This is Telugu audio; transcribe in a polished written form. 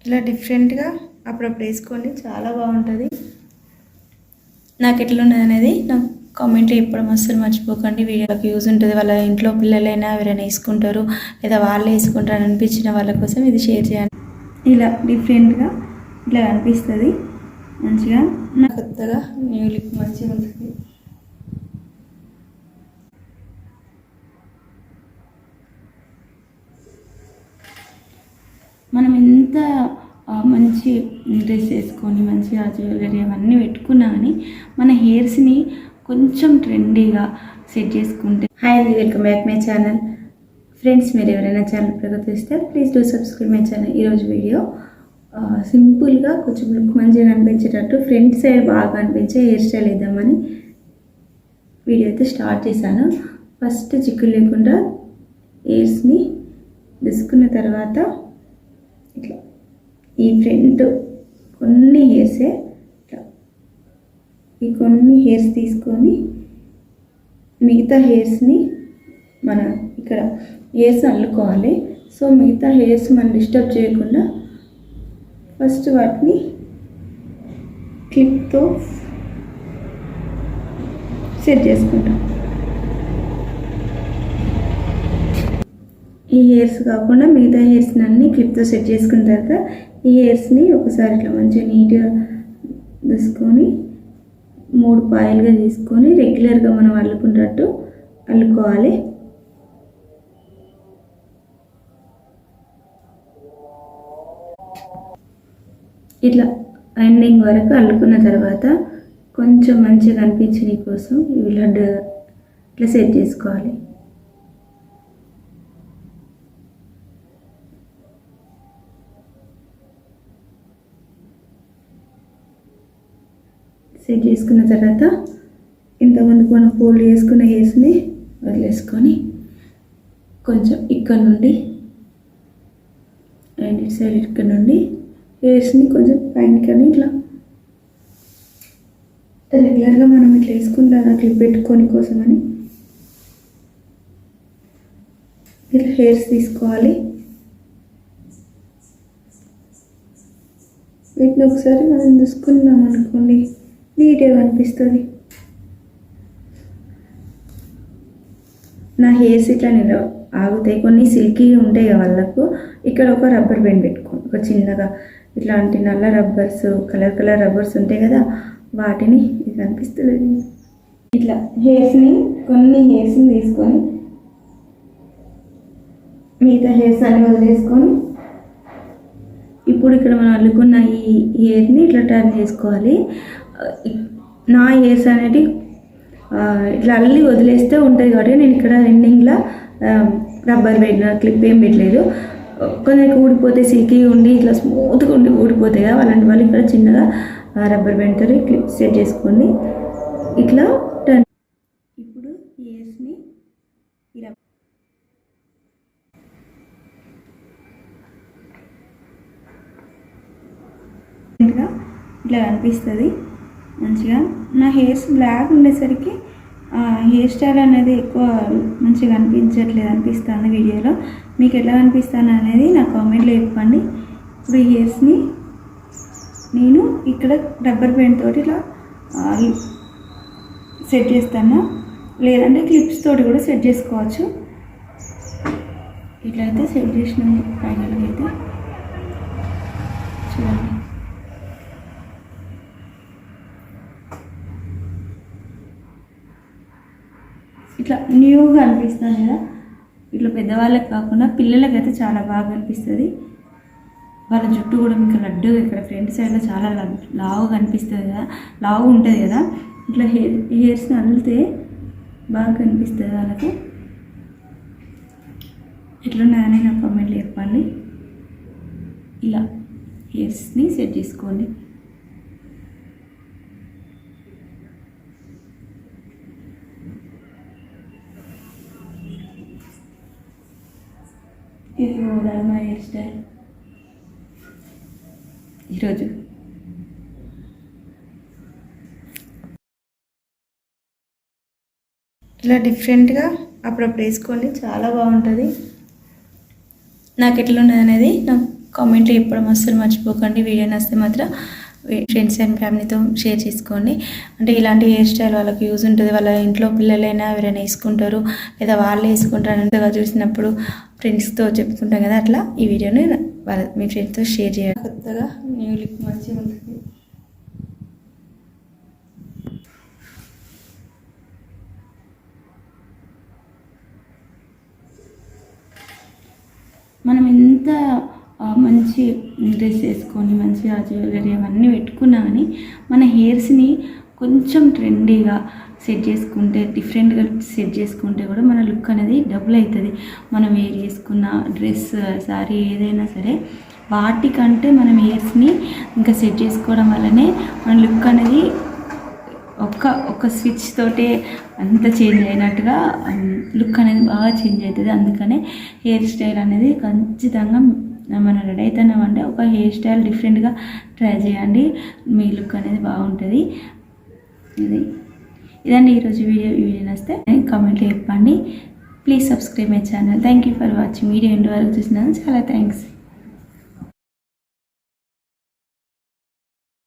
ఇలా డిఫరెంట్గా అప్పుడప్పుడు వేసుకోండి, చాలా బాగుంటుంది. నాకు ఎట్లున్నది అనేది నాకు కామెంట్లో చెప్పడం అస్సలు మర్చిపోకండి. వీడియోకి యూజ్ ఉంటుంది. వాళ్ళ ఇంట్లో పిల్లలైనా ఎవరైనా వేసుకుంటారు లేదా వాళ్ళే వేసుకుంటారు అనిపించిన వాళ్ళ కోసం ఇది షేర్ చేయండి. ఇలా డిఫరెంట్గా ఇట్లా అనిపిస్తుంది మంచిగా. నా కొత్తగా న్యూ లుక్ మంచిగా ఉంటుంది. మనం ఎంత మంచి డ్రెస్ వేసుకొని మంచిగా జ్యువెలరీ అవన్నీ పెట్టుకున్నా కానీ మన హెయిర్స్ని కొంచెం ట్రెండీగా సెట్ చేసుకుంటే. హాయ్ అండి, welcome back my channel. Friends, మీరు ఎవరైనా ఛానల్ ప్రగతిస్తే please do subscribe my channel. ఈరోజు వీడియో సింపుల్గా కొంచెం లుక్ మంచిగా అనిపించేటట్టు ఫ్రంట్ సైడ్ బాగా అనిపించే హెయిర్ స్టైల్ ఇద్దామని వీడియో అయితే స్టార్ట్ చేశాను. ఫస్ట్ చిక్కులు లేకుండా హెయిర్స్ని తీసుకున్న తర్వాత ఇట్లా ఈ ఫ్రంట్ కొన్ని హెయిర్సే ఇట్లా ఈ కొన్ని హెయిర్స్ తీసుకొని మిగతా హెయిర్స్ని మన ఇక్కడ హెయిర్స్ అల్లుకోవాలి. సో మిగతా హెయిర్స్ మనం డిస్టర్బ్ చేయకుండా ఫస్ట్ వాటిని క్లిప్తో సెట్ చేసుకుంటాం. ఈ హెయిర్స్ కాకుండా మిగతా హెయిర్స్ని అన్నీ క్లిప్తో సెట్ చేసుకున్న తర్వాత ఈ హెయిర్స్ని ఒకసారి ఇట్లా మంచిగా నీట్గా తీసుకొని 3 పాయలుగా తీసుకొని రెగ్యులర్గా మనం అల్లుకున్నట్టు అల్లుకోవాలి. ఇట్లా ఎండింగ్ వరకు అల్లుకున్న తర్వాత కొంచెం మంచిగా కనిపించని కోసం ఇవి ఇట్లా సెట్ చేసుకోవాలి. సెట్ చేసుకున్న తర్వాత ఇంతకుముందుకు మనం ఫోల్డ్ చేసుకున్న హెయిర్స్ని వదిలేసుకొని కొంచెం ఇక్కడ నుండి అండ్ ఇటు సైడ్ ఇక్కడ నుండి హెయిర్స్ని కొంచెం పైనకని ఇట్లా రెగ్యులర్గా మనం ఇట్లా వేసుకుంటాం క్లిప్ పెట్టుకొని కోసమని ఇట్లా హెయిర్స్ తీసుకోవాలి. వీటిని ఒకసారి మనం చూసుకున్నాం అనుకోండి నీట్గా అనిపిస్తుంది. నా హెయిర్స్ ఇట్లా నేను ఆగుతాయి, కొన్ని సిల్కీ ఉంటాయి వాళ్ళకు. ఇక్కడ ఒక రబ్బర్ బ్యాండ్ పెట్టుకోండి, ఒక చిన్నగా ఇట్లాంటి నల్ల రబ్బర్స్ కలర్ రబ్బర్స్ ఉంటాయి కదా, వాటిని ఇది అనిపిస్తుంది. ఇట్లా కొన్ని హెయిర్స్ని తీసుకొని మిగతా హెయిర్స్ అన్ని వదిలేసుకొని ఇప్పుడు ఇక్కడ మనం అల్లుకున్న ఈ హెయిర్ని ఇట్లా టర్న్ చేసుకోవాలి. నా హెయిర్స్ అనేది ఇట్లా అల్లి వదిలేస్తే ఉంటుంది కాబట్టి నేను ఇక్కడ ఎండింగ్లో రబ్బర్ బ్యాండ్ క్లిప్ ఏం పెట్టలేదు. కొందరికి ఊడిపోతే సిల్కీ ఉండి ఇట్లా స్మూత్గా ఉండి ఊడిపోతాయి కదా, అలాంటి వాళ్ళు ఇక్కడ చిన్నగా రబ్బర్ బ్యాండ్తో క్లిప్ సెట్ చేసుకోండి. ఇట్లా టర్న్. ఇప్పుడు హెయిర్స్ని ఇలా ఇట్లా కనిపిస్తుంది మంచిగా. నా హెయిర్స్ బ్లాక్ ఉండేసరికి హెయిర్ స్టైల్ అనేది ఎక్కువ మంచిగా అనిపిస్తుంది వీడియోలో. మీకు ఎట్లా అనిపిస్తాను అనేది నా కామెంట్లో చెప్పండి. ఇప్పుడు ఈ హెయిర్స్ని నేను ఇక్కడ రబ్బర్ బ్యాండ్ తోటి ఇట్లా సెట్ చేస్తాను, లేదంటే క్లిప్స్ తోటి కూడా సెట్ చేసుకోవచ్చు. ఇట్లయితే సెట్ చేసినాము ఫైనల్గా అయితే చూడండి. ఇట్లా న్యూగా అనిపిస్తుంది కదా, ఇట్లా పెద్దవాళ్ళకి కాకుండా పిల్లలకైతే చాలా బాగా అనిపిస్తుంది. వాళ్ళ జుట్టు కూడా మీకు లడ్డుగా ఇక్కడ ఫ్రంట్ సైడ్లో చాలా లావుగా అనిపిస్తుంది కదా, లావు ఉంటుంది కదా, ఇట్లా హెయిర్స్ని అల్లితే బాగా కనిపిస్తుంది వాళ్ళకి. ఎట్లున్నాయని నాకు కామెంట్లో చెప్పండి. ఇలా హెయిర్స్ని సెట్ చేసుకోండి. ఇది కూడా మా హెయిర్ స్టైల్ ఈరోజు. ఇలా డిఫరెంట్గా అప్పుడప్పుడు వేసుకోండి, చాలా బాగుంటుంది. నాకు ఎట్లున్నది అనేది నాకు కామెంట్లో చెప్పడం అస్సలు మర్చిపోకండి. వీడియో నచ్చితే మాత్రం ఫ్రెండ్స్ అండ్ ఫ్యామిలీతో షేర్ చేసుకోండి. అంటే ఇలాంటి హెయిర్ స్టైల్ వాళ్ళకి యూజ్ ఉంటుంది. వాళ్ళ ఇంట్లో పిల్లలైనా ఎవరైనా వేసుకుంటారు లేదా వాళ్ళు వేసుకుంటారు అంతగా చూసినప్పుడు ఫ్రెండ్స్తో చెప్పుకుంటాం కదా, అట్లా ఈ వీడియోని మీ ఫ్రెండ్స్తో షేర్ చేయాలి. కొత్తగా న్యూ లుక్ మంచిగా ఉంటుంది. మనం ఎంత మంచి డ్రెస్ వేసుకొని మంచిగా జ్యువెలరీ అవన్నీ పెట్టుకున్నా కానీ మన హెయిర్స్ని కొంచెం ట్రెండీగా సెట్ చేసుకుంటే, డిఫరెంట్గా సెట్ చేసుకుంటే కూడా మన లుక్ అనేది డబుల్ అవుతుంది. మనం వేర్ చేసుకున్న డ్రెస్, సారీ ఏదైనా సరే వాటికంటే మనం హెయిర్స్ని ఇంకా సెట్ చేసుకోవడం వల్లనే మన లుక్ అనేది ఒక స్విచ్ తోటే అంత చేంజ్ అయినట్టుగా లుక్ అనేది బాగా చేంజ్ అవుతుంది. అందుకనే హెయిర్ స్టైల్ అనేది ఖచ్చితంగా మనం రెడీ అవుతున్నామంటే ఒక హెయిర్ స్టైల్ డిఫరెంట్గా ట్రై చేయండి. మీ లుక్ అనేది బాగుంటుంది. ఇదండి ఈరోజు వీడియో నచ్చితే కామెంట్లో చెప్పండి. Please subscribe my channel. Thank you for watching. Video end వరకు చూసినందుకు చాలా థ్యాంక్స్.